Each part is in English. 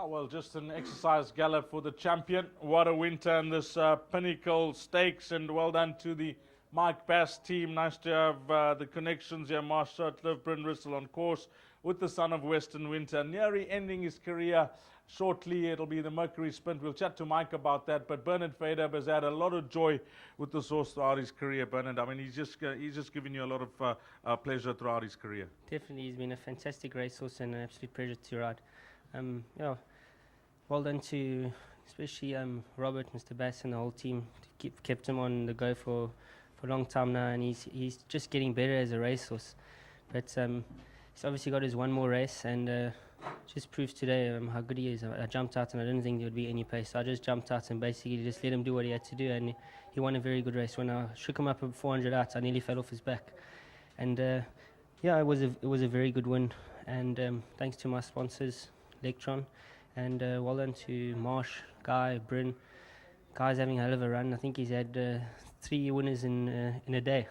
Oh, well, just an exercise gallop for the champion. What a winter in this Pinnacle Stakes, and well done to the Mike Bass team. Nice to have the connections here. Marsh Sutcliffe, Bryn Russell on course with the son of Western Winter. Nearly ending his career shortly. It'll be the Mercury Sprint. We'll chat to Mike about that. But Bernard Fadab has had a lot of joy with the horse throughout his career, Bernard. I mean, he's just given you a lot of pleasure throughout his career. Definitely, he's been a fantastic racehorse and an absolute pleasure to ride. Yeah, well done to especially Robert, Mr. Bass, and the whole team. Kept him on the go for a long time now, and he's just getting better as a racehorse. But he's obviously got his one more race, and just proves today how good he is. I jumped out and I didn't think there would be any pace. So I just jumped out and basically just let him do what he had to do, and he won a very good race. When I shook him up at 400 out, I nearly fell off his back. And yeah, it was a very good win. And thanks to my sponsors, Electron, and well done to Marsh, Guy, Bryn. Guy's having a hell of a run. I think he's had 3 winners in a day.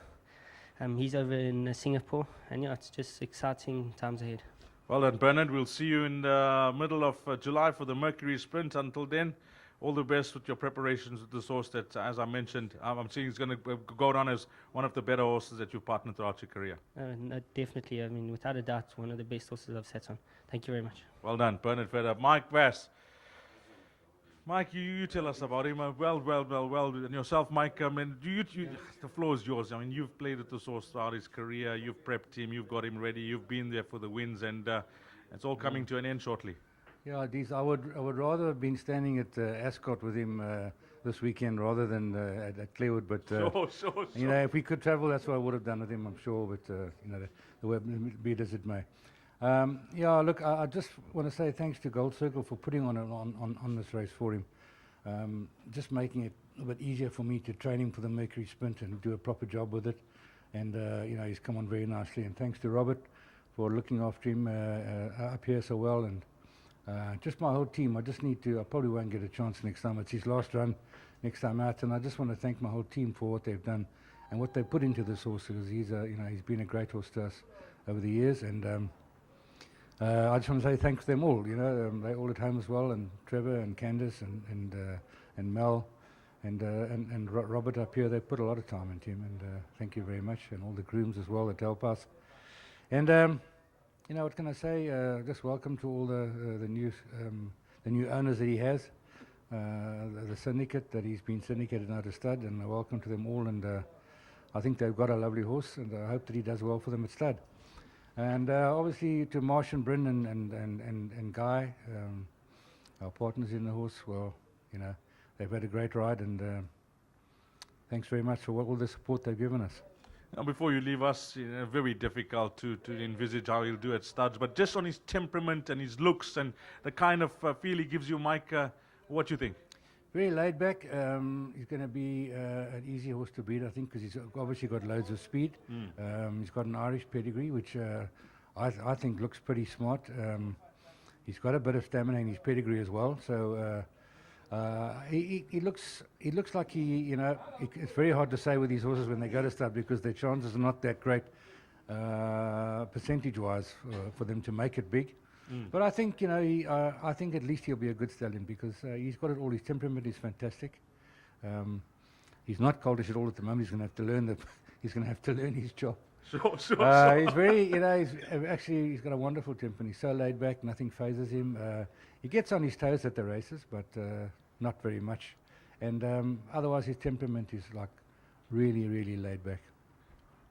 He's over in Singapore, and yeah, it's just exciting times ahead. Well done, Bernard. We'll see you in the middle of July for the Mercury Sprint. Until then, all the best with your preparations with this horse that, as I mentioned, I'm seeing is going to go down as one of the better horses that you've partnered throughout your career. No, definitely. I mean, without a doubt, one of the best horses I've sat on. Thank you very much. Well done, Bernard Fedder. Mike Bass. Mike, you tell us about him. Well. And yourself, Mike, I mean, the floor is yours. I mean, you've played with this horse throughout his career. You've prepped him. You've got him ready. You've been there for the wins, and it's all coming to an end shortly. Yeah, I would rather have been standing at Ascot with him this weekend rather than at Clairwood. But sure. You know, if we could travel, that's what I would have done with him, I'm sure. But you know, the way be it as it may. Yeah, look, I just want to say thanks to Gold Circle for putting on this race for him, just making it a bit easier for me to train him for the Mercury Sprint and do a proper job with it. And you know, he's come on very nicely. And thanks to Robert for looking after him up here so well. And just my whole team. I probably won't get a chance next time. It's his last run next time out, and I just want to thank my whole team for what they've done and what they've put into this horse, because he's been a great horse to us over the years. And I just want to say thanks to them all. You know, they're all at home as well, and Trevor and Candice and Mel and Robert up here. They put a lot of time into him, and thank you very much, and all the grooms as well that help us. And you know, what can I say? Just welcome to all the new owners that he has, the syndicate that he's been syndicated now to stud, and welcome to them all. And I think they've got a lovely horse, and I hope that he does well for them at stud. And obviously to Marsh and Bryn and Guy, our partners in the horse. Well, you know, they've had a great ride, and thanks very much for all the support they've given us. Now, before you leave us, you know, very difficult to envisage how he'll do at studs, but just on his temperament and his looks and the kind of feel he gives you, Mike, what do you think? Very laid back. He's going to be an easy horse to beat, I think, because he's obviously got loads of speed. He's got an Irish pedigree, which I think looks pretty smart. He's got a bit of stamina in his pedigree as well, so he looks like it's very hard to say with these horses when they go to start, because their chances are not that great percentage-wise for them to make it big. But I think, you know, I think at least he'll be a good stallion, because he's got it all. His temperament is fantastic. He's not coldish at all at the moment. He's going to have to learn he's going to have to learn his job. Sure. He's very, you know, he's got a wonderful temperament. He's so laid back, nothing phases him. He gets on his toes at the races, but not very much. And otherwise, his temperament is like really, really laid back.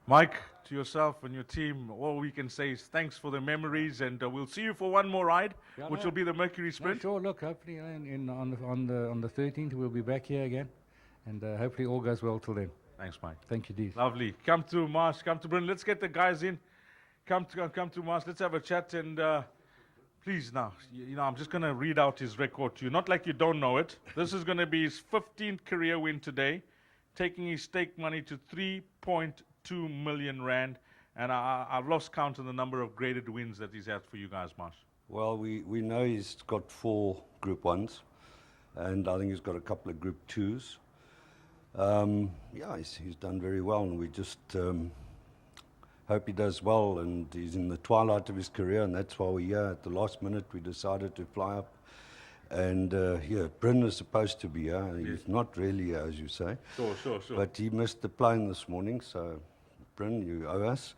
Mike, to yourself and your team, all we can say is thanks for the memories, and we'll see you for one more ride, which will be the Mercury Sprint. Sure, look, hopefully on the 13th we'll be back here again, and hopefully all goes well till then. Thanks, Mike. Thank you, Dees. Lovely. Come to Marsh, come to Bryn. Let's get the guys in. Come to Marsh. Let's have a chat, and please now, you know, I'm just going to read out his record to you. Not like you don't know it. This is going to be his 15th career win today, taking his stake money to 3.2 million rand, and I've lost count on the number of graded wins that he's had for you guys, Marsh. Well, we know he's got 4 Group 1s, and I think he's got a couple of Group 2s. Yeah, he's done very well, and we just hope he does well, and he's in the twilight of his career, and that's why we're here. At the last minute we decided to fly up And yeah, Bryn is supposed to be here. He's not really here, as you say. Sure. But he missed the plane this morning, so Bryn, you owe us.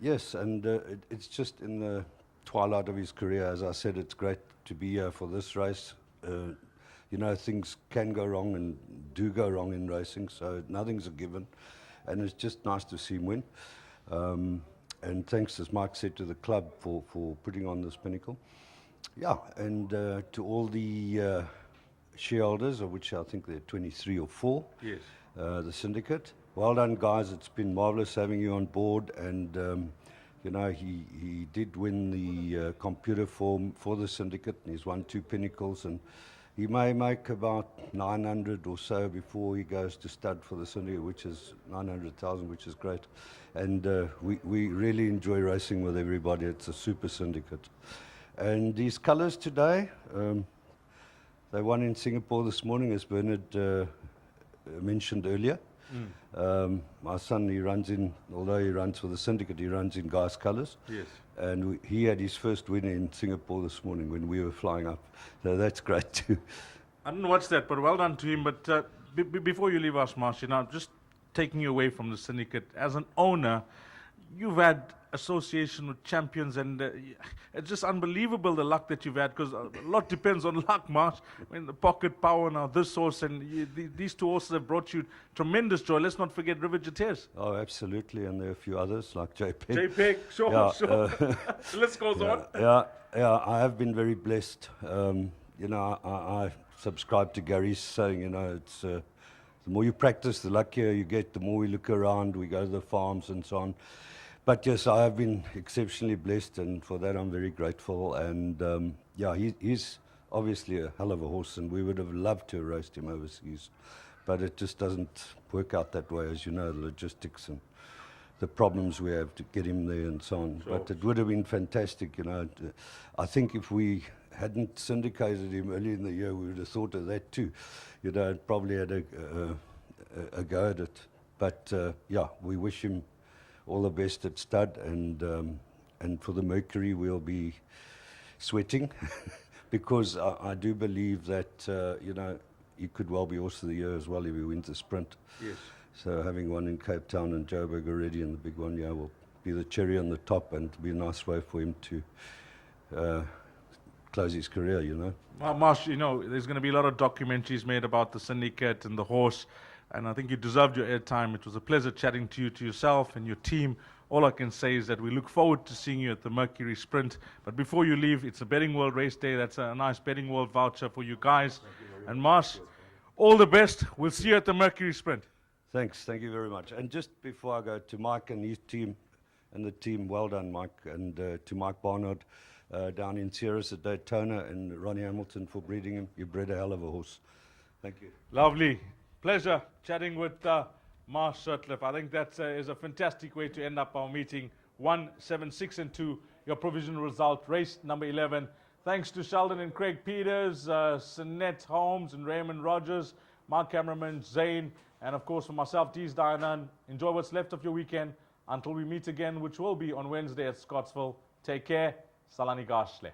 Yes, and it's just in the twilight of his career. As I said, it's great to be here for this race. You know, things can go wrong and do go wrong in racing, so nothing's a given. And it's just nice to see him win. And thanks, as Mike said, to the club for putting on this pinnacle. Yeah, and to all the shareholders, of which I think there are 23 or 4, Yes. the syndicate. Well done, guys. It's been marvelous having you on board. And, you know, he did win the computer form for the syndicate, and he's won 2 pinnacles. And he may make about 900 or so before he goes to stud for the syndicate, which is 900,000, which is great. And we really enjoy racing with everybody. It's a super syndicate. And these colours today, they won in Singapore this morning, as Bernard mentioned earlier. My son, he runs in, although he runs for the syndicate, he runs in Guy's colours. Yes. And he had his first win in Singapore this morning when we were flying up. So that's great too. I didn't watch that, but well done to him. But before you leave us, Marsh, now just taking you away from the syndicate, as an owner, you've had association with champions, and it's just unbelievable the luck that you've had, because a lot depends on luck, Marsh. I mean, the Pocket Power, now this horse, and these 2 horses have brought you tremendous joy. Let's not forget River Jates. Oh, absolutely. And there are a few others like JP. JPEG, sure. The list goes on. Yeah, I have been very blessed. You know, I subscribe to Gary's saying, you know, it's the more you practice, the luckier you get, the more we look around, we go to the farms and so on. But yes, I have been exceptionally blessed, and for that I'm very grateful. And yeah, he's obviously a hell of a horse, and we would have loved to have raced him overseas. But it just doesn't work out that way, as you know, the logistics and the problems we have to get him there and so on. Sure. But it would have been fantastic, you know. I think if we hadn't syndicated him early in the year, we would have thought of that too. You know, probably had a go at it. But yeah, we wish him all the best at stud, and for the Mercury we'll be sweating because I do believe that you know, he could well be horse of the year as well if he wins the sprint. Yes. So having one in Cape Town and Joburg already in the big one, yeah, will be the cherry on the top, and it'll be a nice way for him to close his career, you know. Well, Marsh, you know, there's going to be a lot of documentaries made about the syndicate and the horse, and I think you deserved your airtime. It was a pleasure chatting to you, to yourself and your team. All I can say is that we look forward to seeing you at the Mercury Sprint. But before you leave, it's a Betting World race day. That's a nice Betting World voucher for you guys. And Marsh, all the best. We'll see you at the Mercury Sprint. Thanks, thank you very much. And just before I go, to Mike and his team, and the team, well done, Mike, and to Mike Barnard down in Sierras at Daytona, and Ronnie Hamilton for breeding him. You bred a hell of a horse. Thank you. Lovely. Pleasure chatting with Marsh Sutcliffe. I think that is a fantastic way to end up our meeting. 1, 7, 6 and 2, your provisional result, race number 11. Thanks to Sheldon and Craig Peters, Sinette Holmes and Raymond Rogers, my cameraman Zane, and of course for myself, Dees Dianan. Enjoy what's left of your weekend until we meet again, which will be on Wednesday at Scottsville. Take care. Salani Gashle.